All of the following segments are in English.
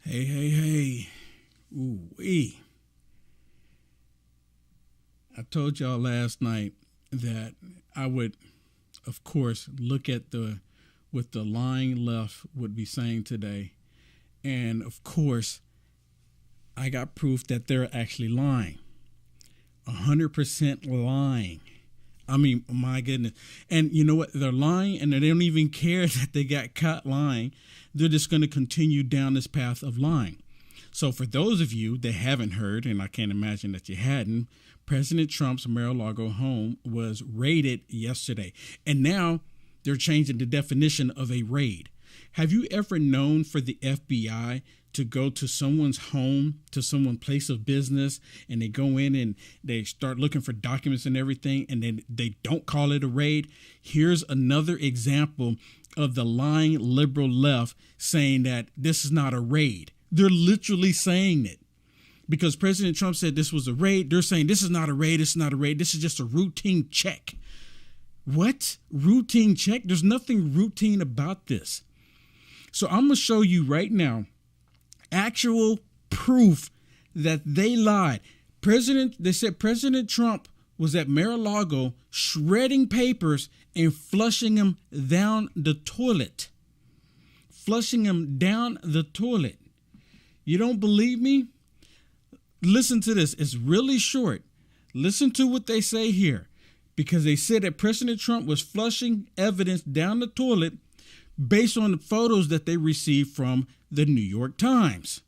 Hey. Ooh-wee. I told y'all last night that I would, of course, look at what the lying left would be saying today. And, of course, I got proof that they're actually lying. 100% lying. I mean, my goodness. And you know what? They're lying, and they don't even care that they got caught lying. They're just going to continue down this path of lying. So for those of you that haven't heard, and I can't imagine that you hadn't, President Trump's Mar-a-Lago home was raided yesterday. And now they're changing the definition of a raid. Have you ever known for the FBI to go to someone's home, to someone's place of business, and they go in and they start looking for documents and everything, and then they don't call it a raid? Here's another example of the lying liberal left saying that this is not a raid. They're literally saying it. Because President Trump said this was a raid, they're saying this is not a raid, this is not a raid, this is just a routine check. What? Routine check? There's nothing routine about this. So I'm going to show you right now actual proof that they lied. They said President Trump was at Mar-a-Lago shredding papers and flushing them down the toilet. Flushing them down the toilet. You don't believe me? Listen to this. It's really short. Listen to what they say here. Because they said that President Trump was flushing evidence down the toilet based on the photos that they received from the New York Times.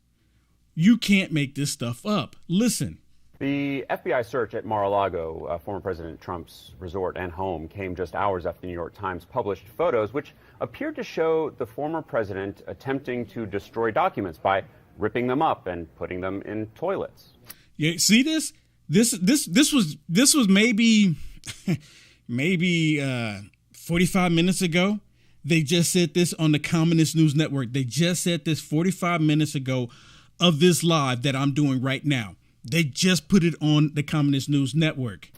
You can't make this stuff up. Listen. The FBI search at Mar-a-Lago, former President Trump's resort and home, came just hours after the New York Times published photos which appeared to show the former president attempting to destroy documents by ripping them up and putting them in toilets. Yeah, see this? This was maybe 45 minutes ago. They just said this on the Communist News Network. They just said this 45 minutes ago of this live that I'm doing right now. They just put it on the Communist News Network.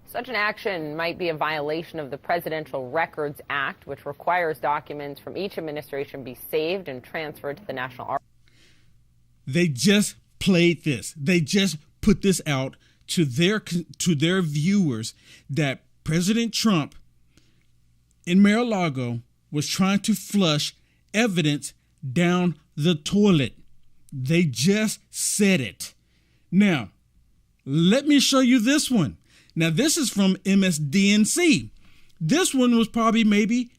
Such an action might be a violation of the Presidential Records Act, which requires documents from each administration be saved and transferred to the National Archives. They just played this. They just put this out to their viewers that President Trump in Mar-a-Lago was trying to flush evidence down the toilet. They just said it. Now, let me show you this one. Now, this is from MSDNC. This one was probably maybe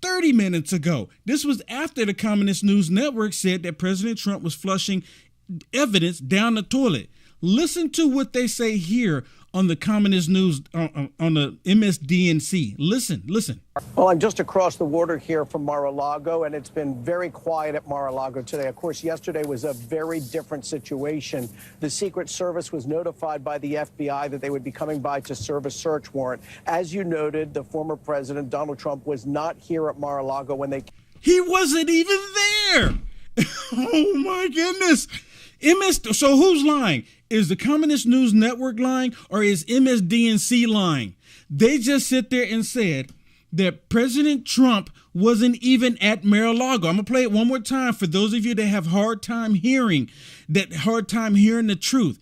30 minutes ago. This was after the Communist News Network said that President Trump was flushing evidence down the toilet. Listen to what they say here on the Communist News, on the MSDNC. Listen. Well, I'm just across the water here from Mar-a-Lago, and it's been very quiet at Mar-a-Lago today. Of course, yesterday was a very different situation. The Secret Service was notified by the FBI that they would be coming by to serve a search warrant. As you noted, the former president, Donald Trump, was not here at Mar-a-Lago when they... He wasn't even there. Oh, my goodness. So who's lying? Is the Communist News Network lying, or is MSDNC lying? They just sit there and said that President Trump wasn't even at Mar-a-Lago. I'm going to play it one more time for those of you that have hard time hearing the truth.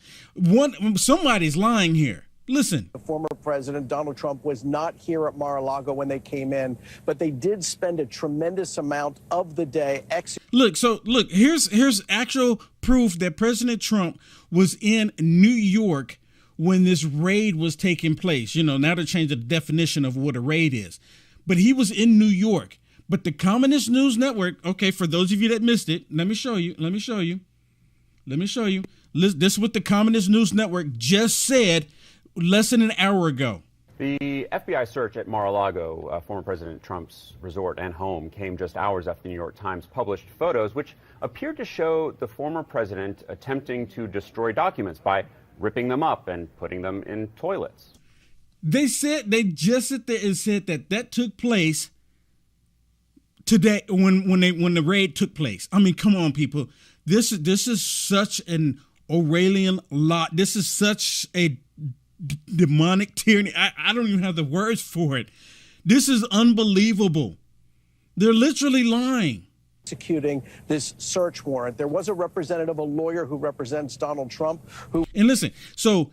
Somebody's lying here. Listen. The former president, Donald Trump, was not here at Mar-a-Lago when they came in, but they did spend a tremendous amount of the day Look, here's actual proof that President Trump was in New York when this raid was taking place. You know, now they're changing the definition of what a raid is. But he was in New York. But the Communist News Network, okay, for those of you that missed it, let me show you. This is what the Communist News Network just said less than an hour ago. The FBI search at Mar-a-Lago, former President Trump's resort and home, came just hours after the New York Times published photos which appeared to show the former president attempting to destroy documents by ripping them up and putting them in toilets. They just sit there and said that took place today when the raid took place. I mean, come on, people. This is such an Orwellian lot. This is such a demonic tyranny. I don't even have the words for it. This is unbelievable. They're literally lying. executing this search warrant. There was a representative, a lawyer who represents Donald Trump, who. And listen, so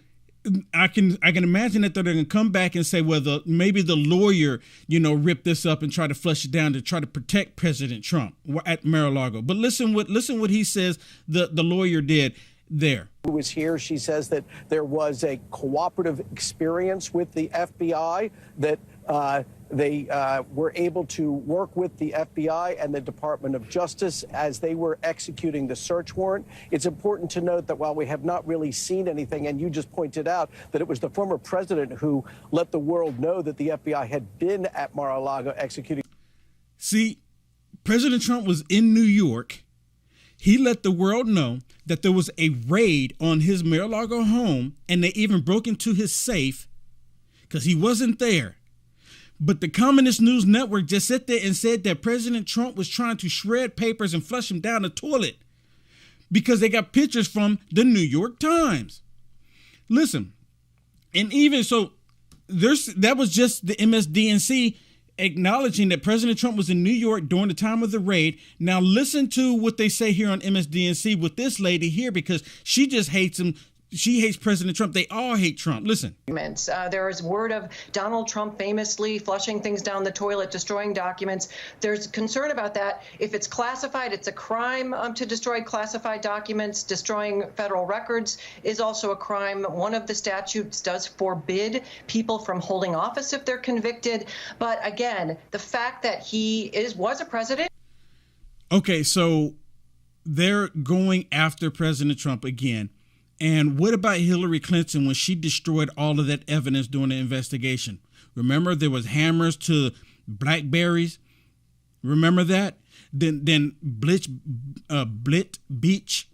I can imagine that they're going to come back and say, well, maybe the lawyer, ripped this up and try to flush it down to try to protect President Trump at Mar-a-Lago. But listen what he says the lawyer did there. Who was here, she says that there was a cooperative experience with the FBI, that they were able to work with the FBI and the Department of Justice as they were executing the search warrant. It's important to note that while we have not really seen anything, and you just pointed out that it was the former president who let the world know that the FBI had been at Mar-a-Lago executing. See, President Trump was in New York. He let the world know that there was a raid on his Mar-a-Lago home, and they even broke into his safe because he wasn't there. But the Communist News Network just sat there and said that President Trump was trying to shred papers and flush them down the toilet because they got pictures from the New York Times. Listen, and even so, that was just the MSDNC acknowledging that President Trump was in New York during the time of the raid. Now listen to what they say here on MSDNC with this lady here, because she just hates him. She hates President Trump. They all hate Trump. Listen. There is word of Donald Trump famously flushing things down the toilet, destroying documents. There's concern about that. If it's classified, it's a crime to destroy classified documents. Destroying federal records is also a crime. One of the statutes does forbid people from holding office if they're convicted. But again, the fact that he was a president. Okay, so they're going after President Trump again. And what about Hillary Clinton when she destroyed all of that evidence during the investigation? Remember, there was hammers to Blackberries. Remember that? Then Blit Beach,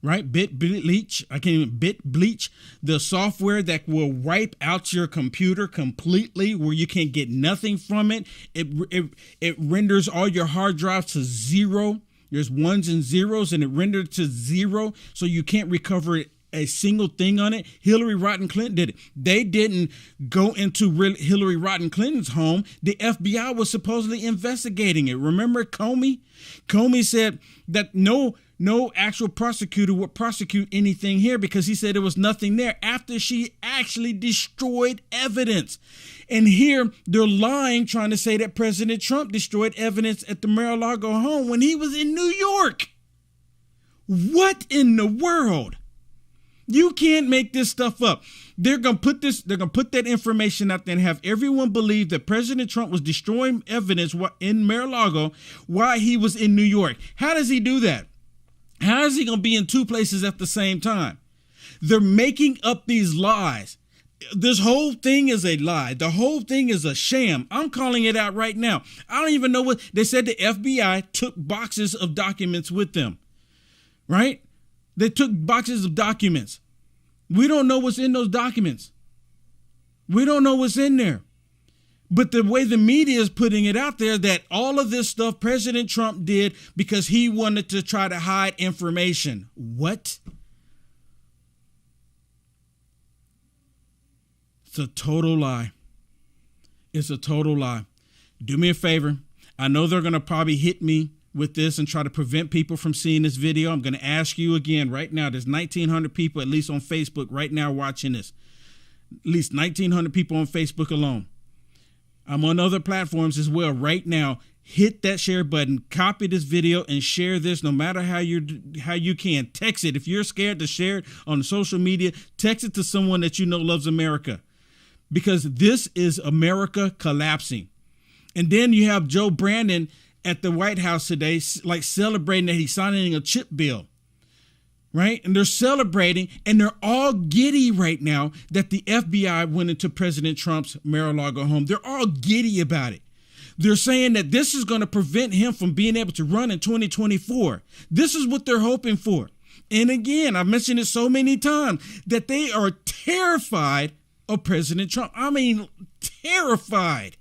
right? Bit Bleach. Bit Bleach, the software that will wipe out your computer completely, where you can't get nothing from it. It renders all your hard drives to zero. There's ones and zeros, and it rendered to zero, so you can't recover a single thing on it. Hillary Rodham Clinton did it. They didn't go into Hillary Rodham Clinton's home. The FBI was supposedly investigating it. Remember Comey? Comey said that no actual prosecutor would prosecute anything here because he said there was nothing there after she actually destroyed evidence. And here they're lying, trying to say that President Trump destroyed evidence at the Mar-a-Lago home when he was in New York. What in the world? You can't make this stuff up. They're going to put that information out there and have everyone believe that President Trump was destroying evidence in Mar-a-Lago while he was in New York. How does he do that? How is he going to be in two places at the same time? They're making up these lies. This whole thing is a lie. The whole thing is a sham. I'm calling it out right now. I don't even know what they said. The FBI took boxes of documents with them, right? They took boxes of documents. We don't know what's in those documents. We don't know what's in there. But the way the media is putting it out there, that all of this stuff President Trump did because he wanted to try to hide information. What? It's a total lie. It's a total lie. Do me a favor. I know they're going to probably hit me with this and try to prevent people from seeing this video. I'm going to ask you again right now. There's 1,900 people, at least on Facebook right now, watching this. At least 1,900 people on Facebook alone. I'm on other platforms as well right now. Hit that share button, copy this video, and share this no matter how you can. Text it. If you're scared to share it on social media, text it to someone that you know loves America. Because this is America collapsing. And then you have Joe Brandon at the White House today, like celebrating that he's signing a chip bill. Right? And they're celebrating, and they're all giddy right now that the FBI went into President Trump's Mar-a-Lago home. They're all giddy about it. They're saying that this is going to prevent him from being able to run in 2024. This is what they're hoping for. And again, I've mentioned it so many times that they are terrified of President Trump. I mean, terrified.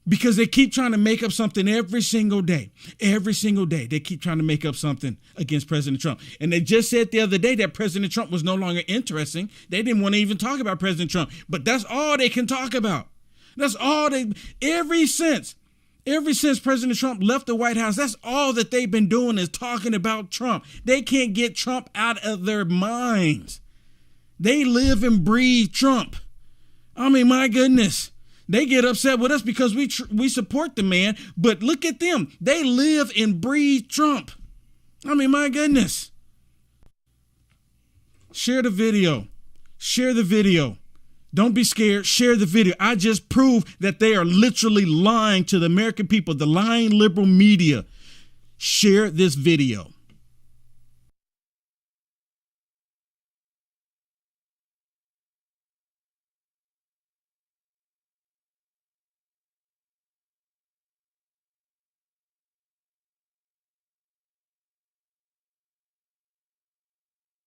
Because they keep trying to make up something every single day. Every single day, they keep trying to make up something against President Trump. And they just said the other day that President Trump was no longer interesting. They didn't want to even talk about President Trump. But that's all they can talk about. That's all ever since Ever since President Trump left the White House, that's all that they've been doing is talking about Trump. They can't get Trump out of their minds. They live and breathe Trump. I mean, my goodness. They get upset with us because we support the man, but look at them. They live and breathe Trump. I mean, my goodness. Share the video. Share the video. Don't be scared. Share the video. I just proved that they are literally lying to the American people, the lying liberal media. Share this video.